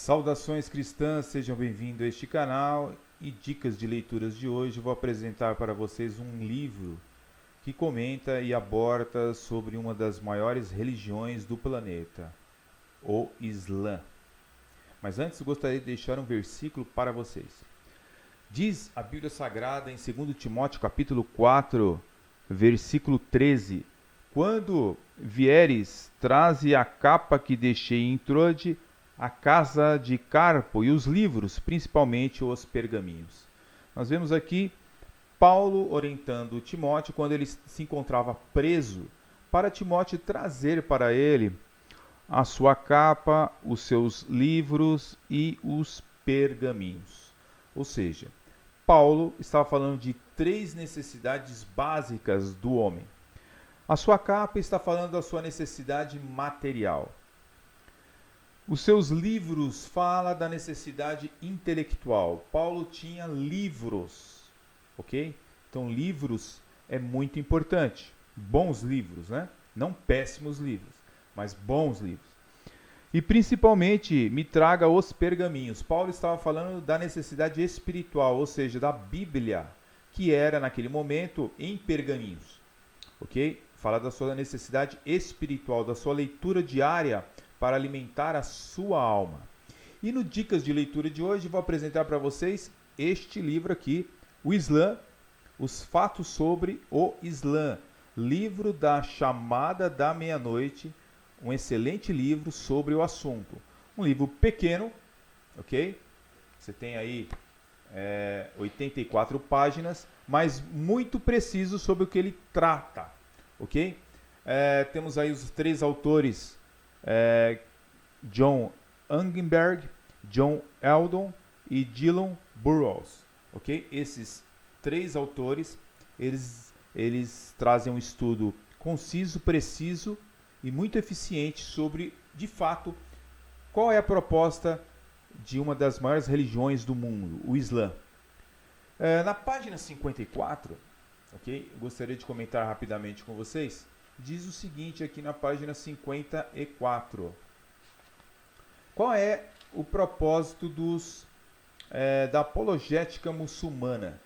Saudações cristãs, sejam bem-vindos a este canal e dicas de leituras de hoje. Vou apresentar para vocês um livro que comenta e aborda sobre uma das maiores religiões do planeta, o Islã. Mas antes gostaria de deixar um versículo para vocês. Diz a Bíblia Sagrada em 2 Timóteo capítulo 4, versículo 13: Quando vieres, traze a capa que deixei em Troade, a casa de Carpo e os livros, principalmente os pergaminhos. Nós vemos aqui Paulo orientando Timóteo quando ele se encontrava preso, para Timóteo trazer para ele a sua capa, os seus livros e os pergaminhos. Ou seja, Paulo estava falando de três necessidades básicas do homem. A sua capa está falando da sua necessidade material. Os seus livros falam da necessidade intelectual. Paulo tinha livros, ok? Então, livros é muito importante. Bons livros, né? Não péssimos livros, mas bons livros. E principalmente, me traga os pergaminhos. Paulo estava falando da necessidade espiritual, ou seja, da Bíblia, que era naquele momento em pergaminhos, ok? Fala da sua necessidade espiritual, da sua leitura diária para alimentar a sua alma. E no Dicas de Leitura de hoje vou apresentar para vocês este livro aqui, o Islã, Os Fatos sobre o Islã, livro da Chamada da Meia-Noite, um excelente livro sobre o assunto. Um livro pequeno, ok? Você tem aí 84 páginas, mas muito preciso sobre o que ele trata, ok? Temos aí os três autores, John Angenberg, John Eldon e Dylan Burrows, ok? Esses três autores, eles trazem um estudo conciso, preciso e muito eficiente sobre, de fato, qual é a proposta de uma das maiores religiões do mundo, o Islã. Na página 54, ok? Eu gostaria de comentar rapidamente com vocês. Diz o seguinte aqui na página 54. Qual é o propósito da apologética muçulmana?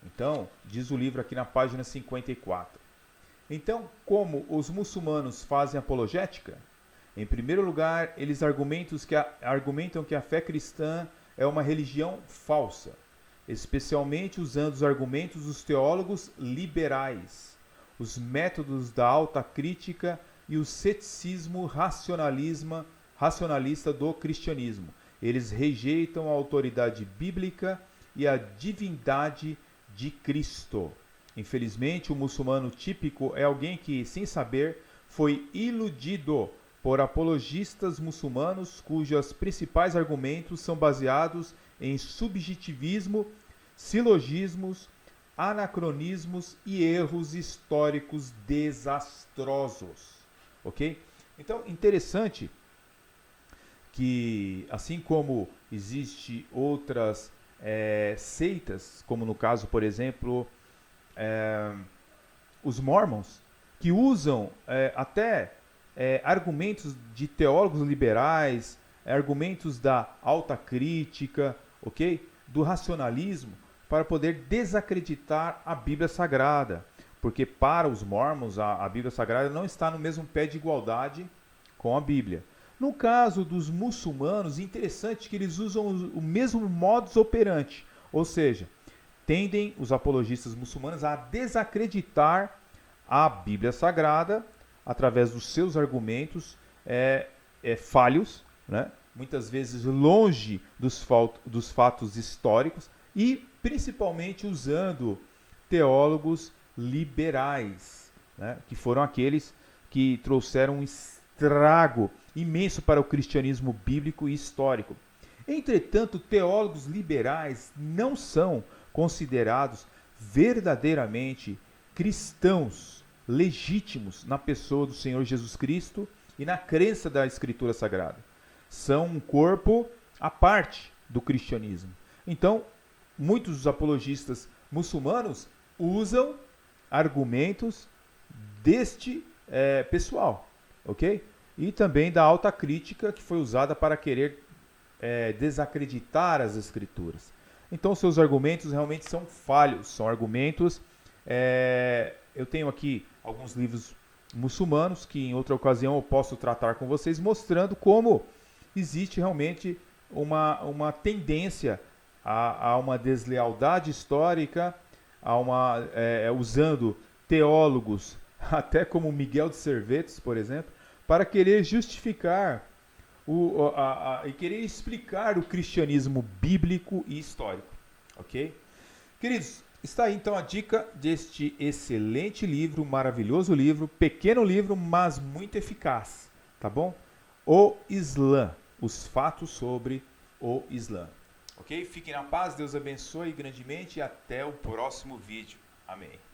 Então, diz o livro aqui na página 54. Então, como os muçulmanos fazem apologética? Em primeiro lugar, eles argumentam que a fé cristã é uma religião falsa, especialmente usando os argumentos dos teólogos liberais, os métodos da alta crítica e o ceticismo racionalista do cristianismo. Eles rejeitam a autoridade bíblica e a divindade de Cristo. Infelizmente, o muçulmano típico é alguém que, sem saber, foi iludido por apologistas muçulmanos cujos principais argumentos são baseados em subjetivismo, silogismos, anacronismos e erros históricos desastrosos. Ok? Então, interessante que, assim como existe outras seitas, como no caso, por exemplo, os Mormons, que usam até argumentos de teólogos liberais, argumentos da alta crítica, ok? Do racionalismo, para poder desacreditar a Bíblia Sagrada. Porque para os Mormons, a Bíblia Sagrada não está no mesmo pé de igualdade com a Bíblia. No caso dos muçulmanos, interessante que eles usam o mesmo modus operandi, ou seja, tendem os apologistas muçulmanos a desacreditar a Bíblia Sagrada através dos seus argumentos falhos, né? Muitas vezes longe dos fatos históricos e principalmente usando teólogos liberais, né? Que foram aqueles que trouxeram um estrago imenso para o cristianismo bíblico e histórico. Entretanto, teólogos liberais não são considerados verdadeiramente cristãos legítimos na pessoa do Senhor Jesus Cristo e na crença da Escritura Sagrada. São um corpo à parte do cristianismo. Então, muitos dos apologistas muçulmanos usam argumentos deste pessoal, ok? E também da alta crítica que foi usada para querer desacreditar as Escrituras. Então, seus argumentos realmente são falhos, são argumentos... eu tenho aqui alguns livros muçulmanos que em outra ocasião eu posso tratar com vocês, mostrando como existe realmente uma tendência a uma deslealdade histórica, usando teólogos, até como Miguel de Cervantes, por exemplo, para querer justificar e querer explicar o cristianismo bíblico e histórico. Ok? Queridos, está aí então a dica deste excelente livro, maravilhoso livro, pequeno livro, mas muito eficaz, tá bom? O Islã, os fatos sobre o Islã. Ok? Fiquem na paz, Deus abençoe grandemente e até o próximo vídeo. Amém.